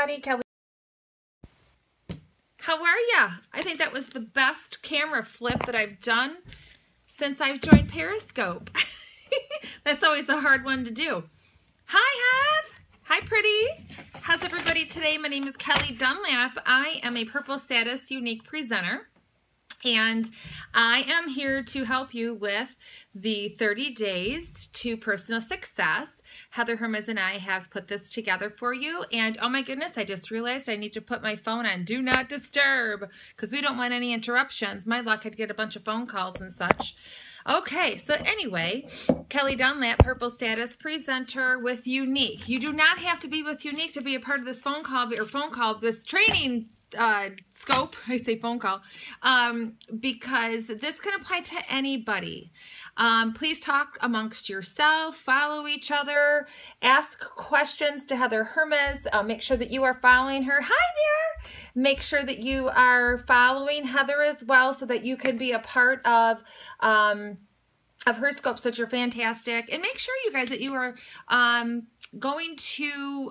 everybody. Kelly. How are ya? I think that was the best camera flip that I've done since I've joined Periscope. That's always a hard one to do. Hi, Heath. Hi, pretty. How's everybody today? My name is Kelly Dunlap. I am a Purple Status Unique Presenter, and I am here to help you with the 30 Days to Personal Success. Heather Hermes and I have put this together for you, and oh my goodness, I just realized I need to put my phone on Do Not Disturb because we don't want any interruptions. My luck, I'd get a bunch of phone calls and such. Okay, so anyway, Kelly Dunlap, Purple Status Presenter with Unique. You do not have to be with Unique to be a part of this phone call, this training scope. I say phone call, because this can apply to anybody. Please talk amongst yourself, follow each other, ask questions to Heather Hermes. Make sure that you are following her. Hi there. Make sure that you are following Heather as well so that you can be a part of her scopes, which are fantastic. And make sure, you guys, that you are going to,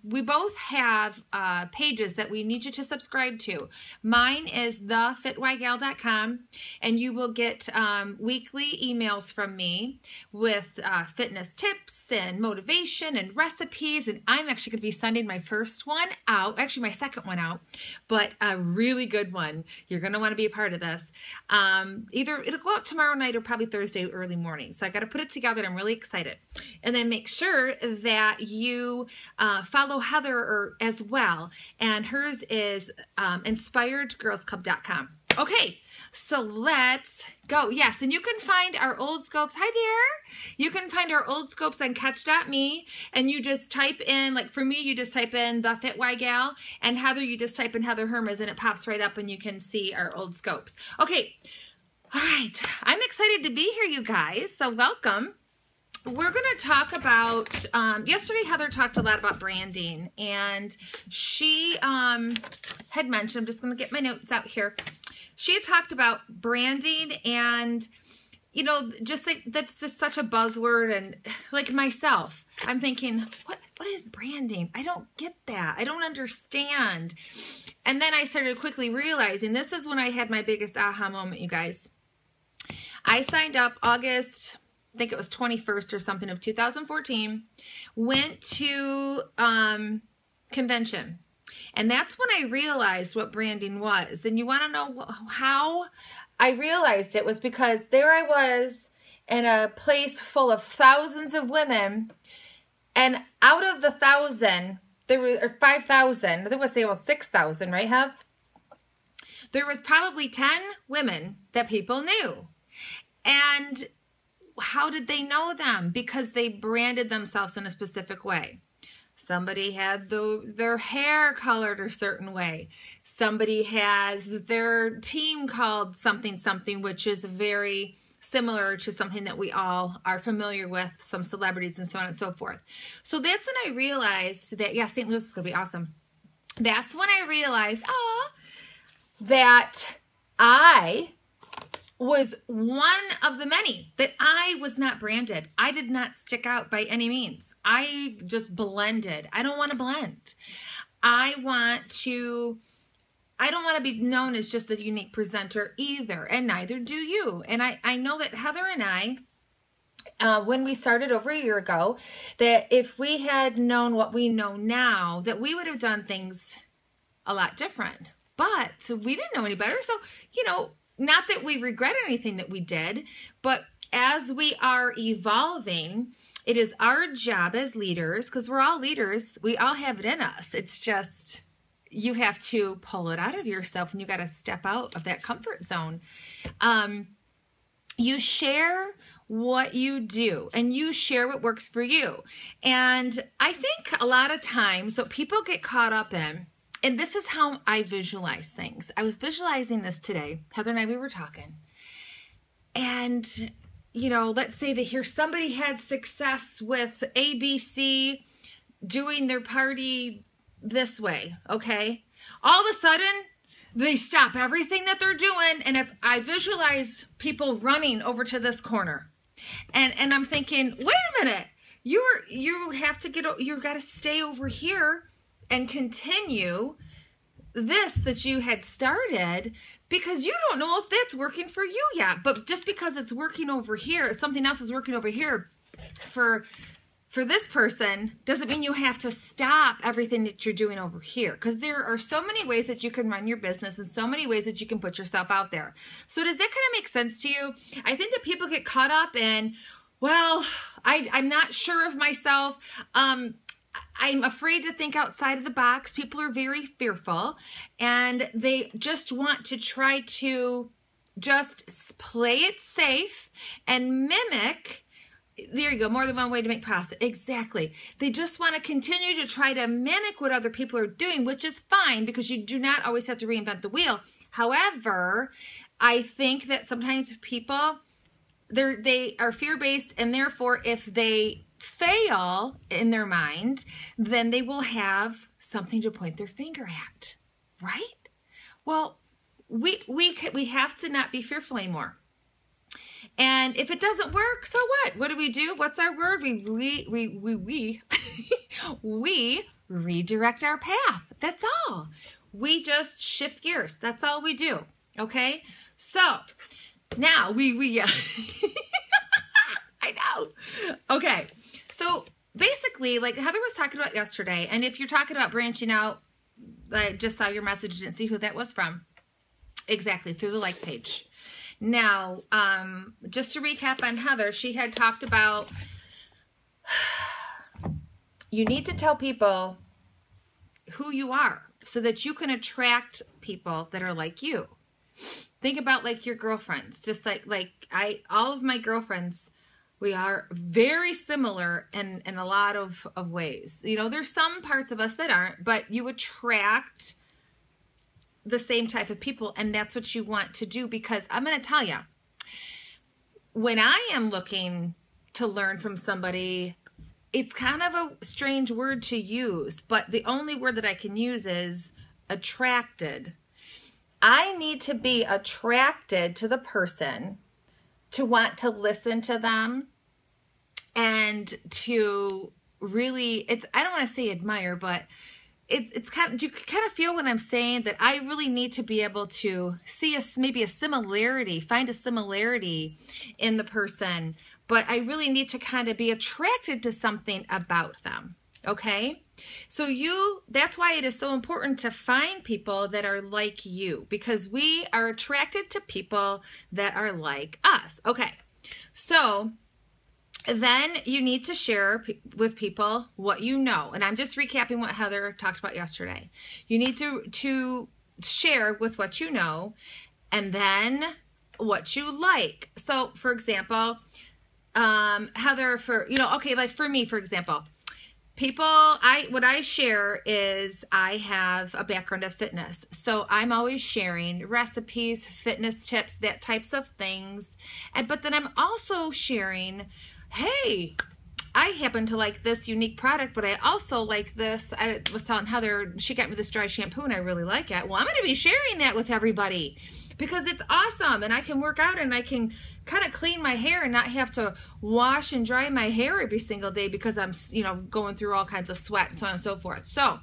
we both have pages that we need you to subscribe to. Mine is thefitygal.com, and you will get weekly emails from me with fitness tips and motivation and recipes. And I'm actually going to be sending my first one out, actually my second one out, but a really good one. You're going to want to be a part of this. Either it'll go out tomorrow night or probably Thursday early morning. So I got to put it together, and I'm really excited. And then make sure that you follow Heather as well. And hers is inspiredgirlsclub.com. Okay, so let's go. Yes, and you can find our old scopes. Hi there. You can find our old scopes on catch.me, and you just type in, like for me, you just type in the FitYgal, and Heather, you just type in Heather Hermes, and it pops right up, and you can see our old scopes. Okay, all right. I'm excited to be here, you guys, so welcome. We're going to talk about, yesterday Heather talked a lot about branding, and she had mentioned, I'm just going to get my notes out here. She had talked about branding, and, you know, just like, that's just such a buzzword, and like myself, I'm thinking, what is branding? I don't get that. I don't understand. And then I started quickly realizing, this is when I had my biggest aha moment, you guys. I signed up August, I think it was 21st or something of 2014, went to convention. And that's when I realized what branding was. And you want to know how I realized it was because there I was in a place full of thousands of women. And out of the 1,000, there were 5,000, there was, say, well, 6,000, right, Hev? There was probably 10 women that people knew. And how did they know them? Because they branded themselves in a specific way. Somebody had their hair colored a certain way. Somebody has their team called something something, which is very similar to something that we all are familiar with, some celebrities and so on and so forth. So that's when I realized that, yeah, St. Louis is going to be awesome. That's when I realized, that I was one of the many, that I was not branded. I did not stick out by any means. I just blended. I don't want to blend. I don't want to be known as just the unique presenter either, and neither do you. And I know that Heather and I, when we started over a year ago, that if we had known what we know now, that we would have done things a lot different. But we didn't know any better. So, you know, not that we regret anything that we did, but as we are evolving, it is our job as leaders, because we're all leaders, we all have it in us. It's just, you have to pull it out of yourself, and you got to step out of that comfort zone. You share what you do, and you share what works for you. And I think a lot of times what people get caught up in, and this is how I visualize things. I was visualizing this today. Heather and I, we were talking. And, you know, let's say that here somebody had success with ABC doing their party this way, okay? All of a sudden, they stop everything that they're doing, and I visualize people running over to this corner. And I'm thinking, wait a minute. You have to get, you've got to stay over here and continue this that you had started, because you don't know if that's working for you yet. But just because it's working over here, something else is working over here for this person, doesn't mean you have to stop everything that you're doing over here, because there are so many ways that you can run your business and so many ways that you can put yourself out there. So does that kind of make sense to you? I think that people get caught up in, well, I'm not sure of myself. I'm afraid to think outside of the box. People are very fearful, and they just want to try to just play it safe and mimic. There you go. More than one way to make pasta. Exactly. They just want to continue to try to mimic what other people are doing, which is fine, because you do not always have to reinvent the wheel. However, I think that sometimes people, they are fear-based, and therefore if they fail in their mind, then they will have something to point their finger at, right? Well, we have to not be fearful anymore. And if it doesn't work, so what? What do we do? What's our word? We redirect our path. That's all. We just shift gears. That's all we do. Okay? So now yeah. I know. Okay. So basically, like Heather was talking about yesterday, and if you're talking about branching out, I just saw your message, didn't see who that was from. Exactly, through the like page. Now, just to recap on Heather, she had talked about you need to tell people who you are so that you can attract people that are like you. Think about like your girlfriends, just like all of my girlfriends, we are very similar in a lot of ways. You know, there's some parts of us that aren't, but you attract the same type of people, and that's what you want to do, because I'm going to tell you, when I am looking to learn from somebody, it's kind of a strange word to use, but the only word that I can use is attracted. I need to be attracted to the person to want to listen to them and to really, I don't want to say admire, but it's kind of, do you kind of feel what I'm saying? That I really need to be able to see maybe a similarity, find a similarity in the person, but I really need to kind of be attracted to something about them. Okay? So that's why it is so important to find people that are like you, because we are attracted to people that are like us. Okay. So then you need to share with people what you know. And I'm just recapping what Heather talked about yesterday. You need to share with what you know, and then what you like. So for example, Heather, like for me, for example, what I share is I have a background of fitness. So I'm always sharing recipes, fitness tips, that types of things. But then I'm also sharing, hey, I happen to like this unique product, but I also like this. I was telling Heather, she got me this dry shampoo and I really like it. Well, I'm going to be sharing that with everybody because it's awesome, and I can work out and I can kind of clean my hair and not have to wash and dry my hair every single day because I'm, going through all kinds of sweat and so on and so forth. So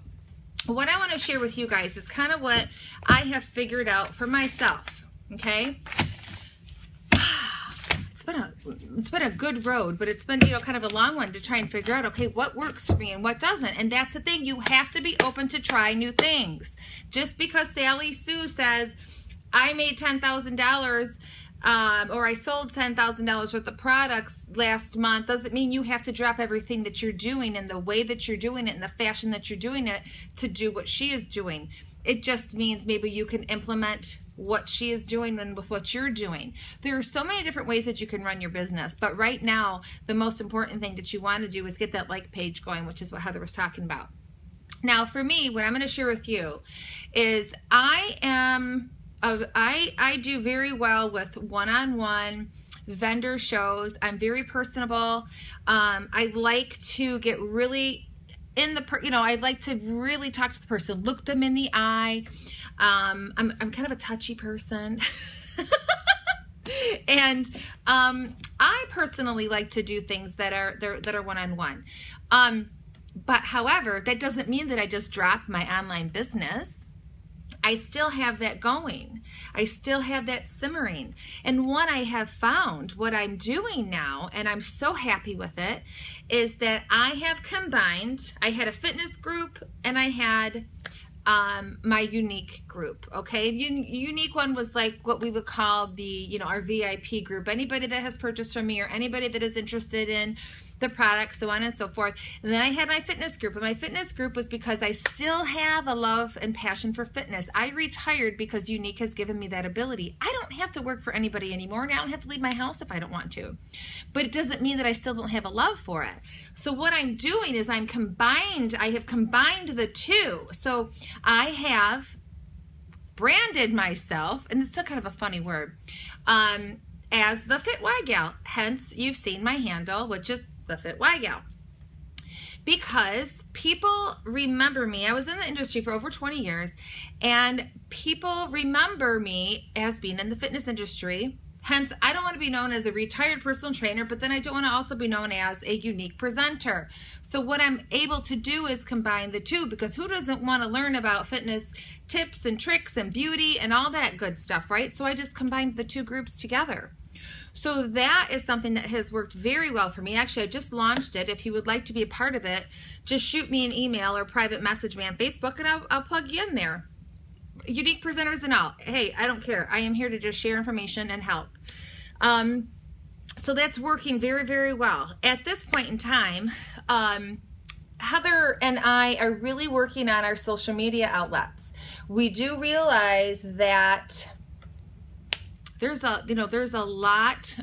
what I want to share with you guys is kind of what I have figured out for myself. Okay. It's been a good road, but it's been, kind of a long one to try and figure out, okay, what works for me and what doesn't. And that's the thing. You have to be open to try new things. Just because Sally Sue says, I made $10,000 or I sold $10,000 worth of products last month, doesn't mean you have to drop everything that you're doing and the way that you're doing it and the fashion that you're doing it to do what she is doing. It just means maybe you can implement what she is doing and with what you're doing. There are so many different ways that you can run your business, but right now, the most important thing that you want to do is get that like page going, which is what Heather was talking about. Now, for me, what I'm going to share with you is I do very well with one-on-one vendor shows. I'm very personable. I like to get really I'd like to really talk to the person, look them in the eye. I'm kind of a touchy person. And I personally like to do things that are one-on-one. But however, that doesn't mean that I just dropped my online business. I still have that going. I still have that simmering. And what I have found, what I'm doing now, and I'm so happy with it, is that I have combined, I had a fitness group and I had my unique group, okay? Unique one was like what we would call the, our VIP group. Anybody that has purchased from me or anybody that is interested in the product, so on and so forth. And then I had my fitness group, and my fitness group was because I still have a love and passion for fitness. I retired because Unique has given me that ability. I don't have to work for anybody anymore, and I don't have to leave my house if I don't want to. But it doesn't mean that I still don't have a love for it. So what I'm doing is I have combined the two. So I have branded myself, and it's still kind of a funny word, as the thefitygal. Hence, you've seen my handle, which is the thefitygal. Because people remember me. I was in the industry for over 20 years, and people remember me as being in the fitness industry. Hence, I don't want to be known as a retired personal trainer, but then I don't want to also be known as a unique presenter. So what I'm able to do is combine the two, because who doesn't want to learn about fitness tips and tricks and beauty and all that good stuff, right? So I just combined the two groups together. So that is something that has worked very well for me. Actually, I just launched it. If you would like to be a part of it, just shoot me an email or private message me on Facebook, and I'll plug you in there. Unique presenters and all. Hey, I don't care. I am here to just share information and help. So that's working very, very well. At this point in time, Heather and I are really working on our social media outlets. We do realize that there's a lot.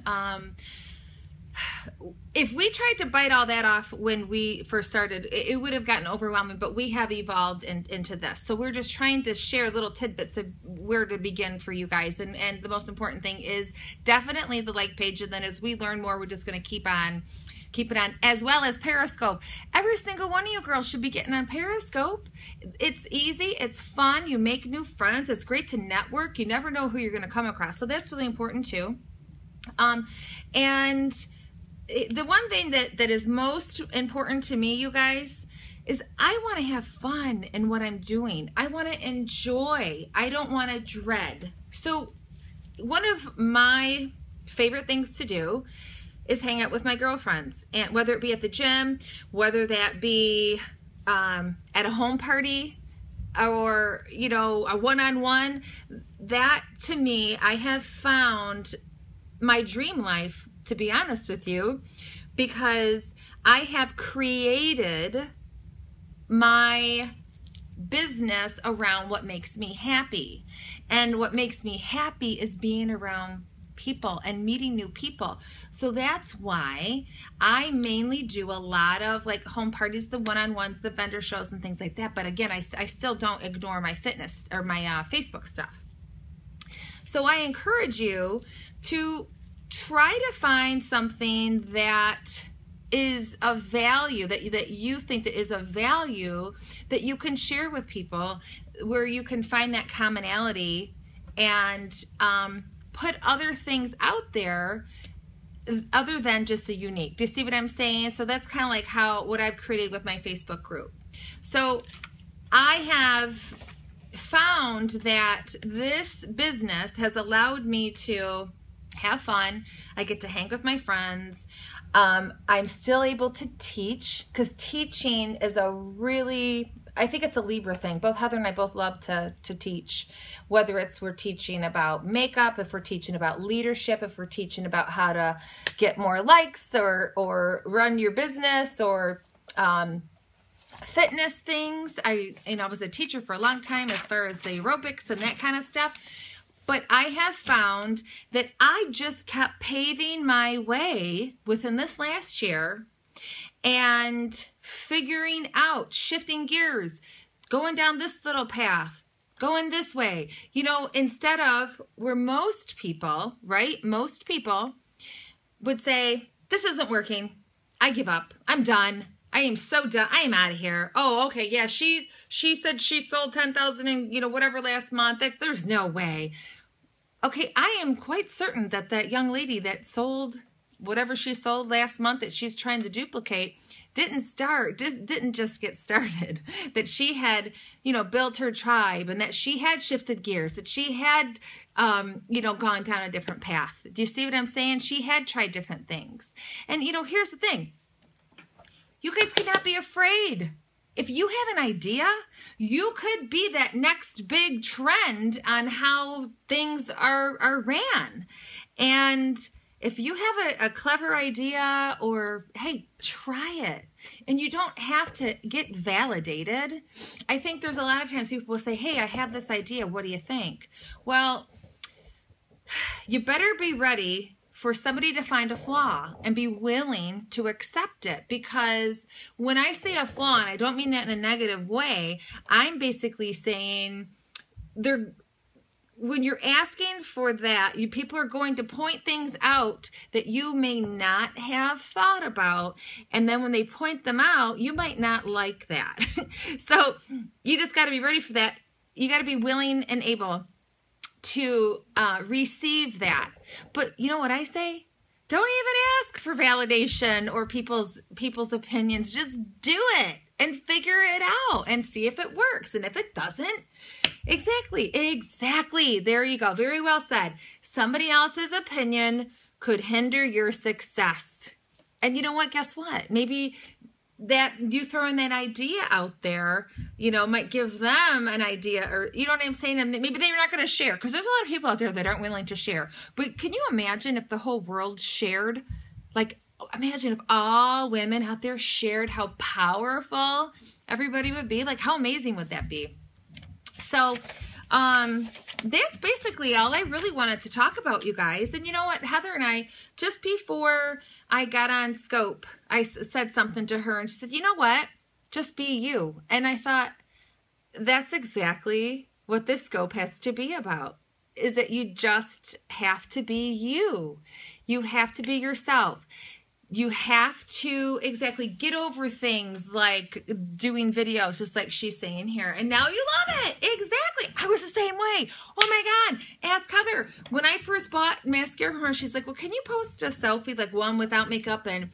If we tried to bite all that off when we first started, it would have gotten overwhelming, but we have evolved into this. So we're just trying to share little tidbits of where to begin for you guys. And the most important thing is definitely the like page. And then as we learn more, we're just going to keep it on, as well as Periscope. Every single one of you girls should be getting on Periscope. It's easy, it's fun, you make new friends, it's great to network. You never know who you're going to come across, so that's really important too. And the one thing that is most important to me, you guys, is I want to have fun in what I'm doing. I want to enjoy. I don't want to dread. So one of my favorite things to do is hang out with my girlfriends, and whether it be at the gym, whether that be at a home party, or a one-on-one. That to me, I have found my dream life, to be honest with you, because I have created my business around what makes me happy, and what makes me happy is being around people and meeting new people. So that's why I mainly do a lot of like home parties, the one-on-ones, the vendor shows and things like that. But again, I still don't ignore my fitness or my Facebook stuff. So I encourage you to try to find something that is of value, that you think that is of value, that you can share with people, where you can find that commonality, and put other things out there other than just the unique. Do you see what I'm saying? So that's kind of like what I've created with my Facebook group. So I have found that this business has allowed me to have fun. I get to hang with my friends. I'm still able to teach, because teaching is I think it's a Libra thing. Both Heather and I both love to teach, whether we're teaching about makeup, if we're teaching about leadership, if we're teaching about how to get more likes or run your business, or fitness things. I was a teacher for a long time as far as the aerobics and that kind of stuff. But I have found that I just kept paving my way within this last year and figuring out, shifting gears, going down this little path, going this way. Instead of where most people, right? Most people would say, this isn't working. I give up. I'm done. I am so done. I am out of here. Oh, okay. Yeah, she said she sold 10,000 in, whatever last month. There's no way. Okay, I am quite certain that young lady that sold whatever she sold last month that she's trying to duplicate didn't just get started. That she had, you know, built her tribe, and that she had shifted gears, that she had, you know, gone down a different path. Do you see what I'm saying? She had tried different things. And, you know, here's the thing. You guys cannot be afraid. If you have an idea, you could be that next big trend on how things are ran. And if you have a clever idea, or, hey, try it. And you don't have to get validated. I think there's a lot of times people will say, hey, I have this idea. What do you think? Well, you better be ready for somebody to find a flaw and be willing to accept it. Because when I say a flaw, and I don't mean that in a negative way, I'm basically saying when you're asking for that, people are going to point things out that you may not have thought about. And then when they point them out, you might not like that. So you just got to be ready for that. You got to be willing and able to receive that. But you know what I say? Don't even ask for validation or people's opinions. Just do it and figure it out and see if it works. And if it doesn't, exactly. There you go. Very well said. Somebody else's opinion could hinder your success. And you know what? Guess what? Maybe that you throwing that idea out there, you know, might give them an idea, or, you know what I'm saying? And maybe they're not going to share, because there's a lot of people out there that aren't willing to share. But can you imagine if the whole world shared? Like, imagine if all women out there shared, how powerful everybody would be. Like, how amazing would that be? So, that's basically all I really wanted to talk about, you guys. And you know what? Heather and I, just before I got on Scope, I said something to her, and she said, you know what? Just be you. And I thought, that's exactly what this Scope has to be about, is that you just have to be you. You have to be yourself. You have to get over things like doing videos, just like she's saying here. And now you love it. Exactly. I was the same way. Oh my God. Ask Heather. When I first bought mascara from her, she's like, well, can you post a selfie, like one without makeup and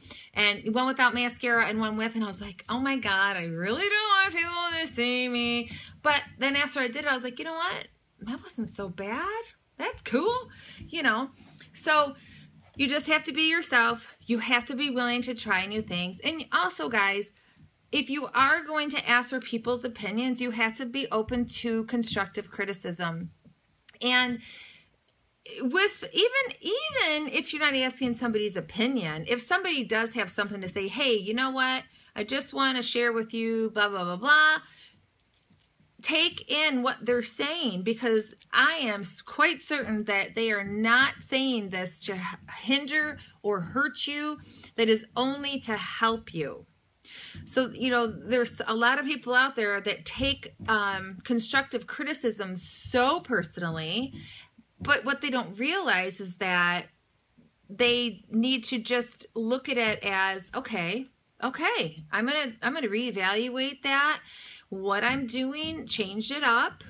one without mascara and one with? And I was like, oh my God, I really don't want people to see me. But then after I did it, I was like, you know what? That wasn't so bad. That's cool. You know, so you just have to be yourself. You have to be willing to try new things. And also, guys, if you are going to ask for people's opinions, you have to be open to constructive criticism. And with even if you're not asking somebody's opinion, if somebody does have something to say, hey, you know what? I just want to share with you, blah, blah, blah, blah. Take in what they're saying, because I am quite certain that they are not saying this to hinder or hurt you. That is only to help you. So, you know, there's a lot of people out there that take constructive criticism so personally, but what they don't realize is that they need to just look at it as, okay, I'm gonna reevaluate that. What I'm doing, change it up,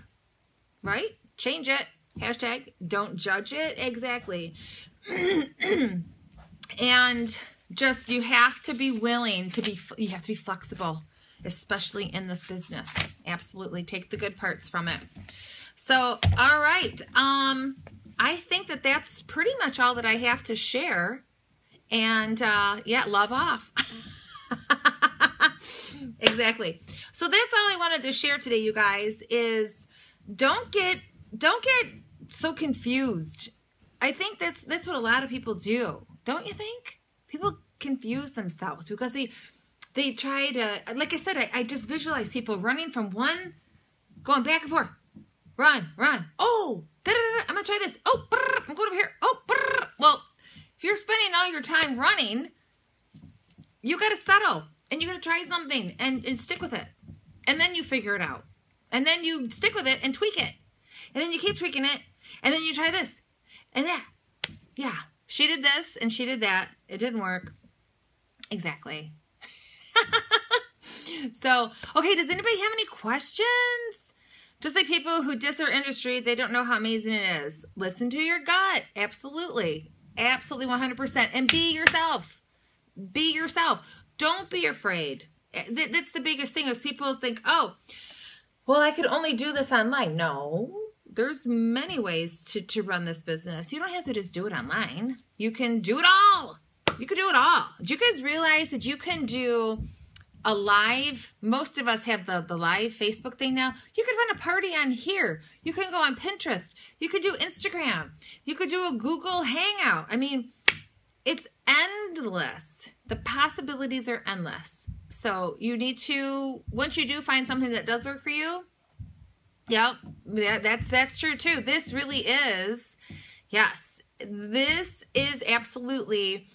right? Change it. Hashtag don't judge it. Exactly. And just, you have to be willing to be, you have to be flexible, especially in this business. Absolutely. Take the good parts from it. So, all right. I think that that's pretty much all that I have to share. And, yeah, love off. Exactly. So that's all I wanted to share today, you guys, is don't get so confused. I think that's what a lot of people do. Don't you think? People confuse themselves because they try to, like I said, I just visualize people running from one, going back and forth. Run. Oh, I'm going to try this. Oh, I'm going over here. Oh, well, if you're spending all your time running, you got to settle. And you got to try something and stick with it. And then you figure it out. And then you stick with it and tweak it. And then you keep tweaking it. And then you try this and that. Yeah. She did this and she did that. It didn't work. Exactly. So, okay, does anybody have any questions? Just like people who diss our industry, they don't know how amazing it is. Listen to your gut. Absolutely. Absolutely 100%. And be yourself. Be yourself. Don't be afraid. That's the biggest thing is people think, oh, well, I could only do this online. No, there's many ways to run this business. You don't have to just do it online. You can do it all. You can do it all. Do you guys realize that you can do a live? Most of us have the live Facebook thing now. You could run a party on here. You can go on Pinterest. You could do Instagram. You could do a Google Hangout. I mean, it's endless. The possibilities are endless. So you need to, once you do find something that does work for you, yeah, that's true too. This really is, yes, this is absolutely,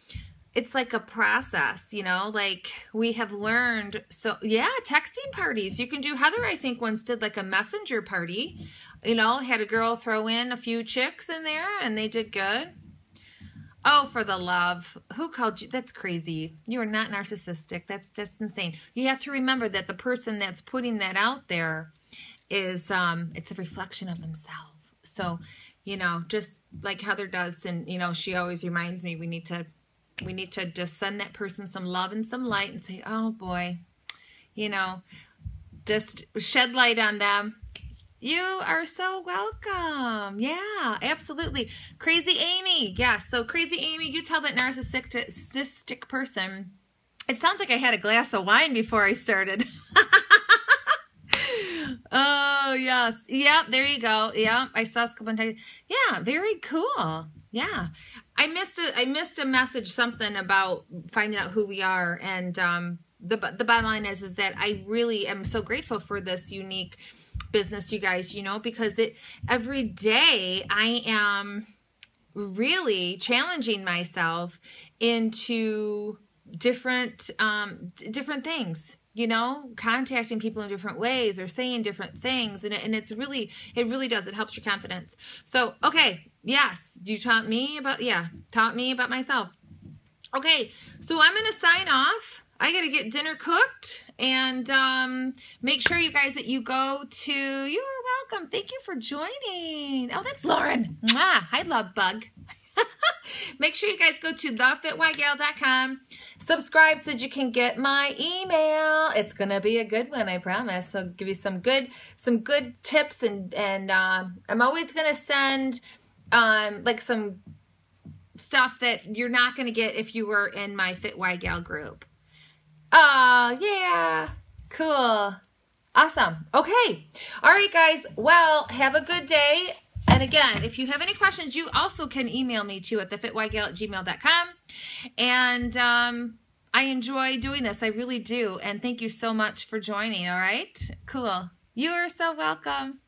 it's like a process, you know, like we have learned. So yeah, texting parties. You can do, Heather, I think once did like a messenger party, you know, had a girl throw in a few chicks in there and they did good. Oh, for the love. Who called you? That's crazy. You are not narcissistic. That's just insane. You have to remember that the person that's putting that out there is, it's a reflection of himself. So, you know, just like Heather does, and, you know, she always reminds me, we need to just send that person some love and some light and say, oh boy, you know, just shed light on them. You are so welcome. Yeah, absolutely. Crazy Amy. Yes. So Crazy Amy, you tell that narcissistic person. It sounds like I had a glass of wine before I started. Oh, yes. Yeah, there you go. Yeah, I saw a couple of times. Yeah, very cool. Yeah. I missed a message, something about finding out who we are. And the bottom line is that I really am so grateful for this unique business, you guys, you know, because every day I am really challenging myself into different things, you know, contacting people in different ways or saying different things. And it really does. It helps your confidence. So, okay. Yes. You taught me about myself. Okay. So I'm going to sign off. I got to get dinner cooked and make sure, you guys, that you go to, you are welcome. Thank you for joining. Oh, that's Lauren. Mwah. Hi, love bug. Make sure you guys go to thefitygal.com. Subscribe so that you can get my email. It's going to be a good one, I promise. So I'll give you some good tips and I'm always going to send like some stuff that you're not going to get if you were in my FitYgal group. Oh, yeah. Cool. Awesome. Okay. All right, guys. Well, have a good day. And again, if you have any questions, you also can email me too at thefitygal@gmail.com. And I enjoy doing this. I really do. And thank you so much for joining. All right. Cool. You are so welcome.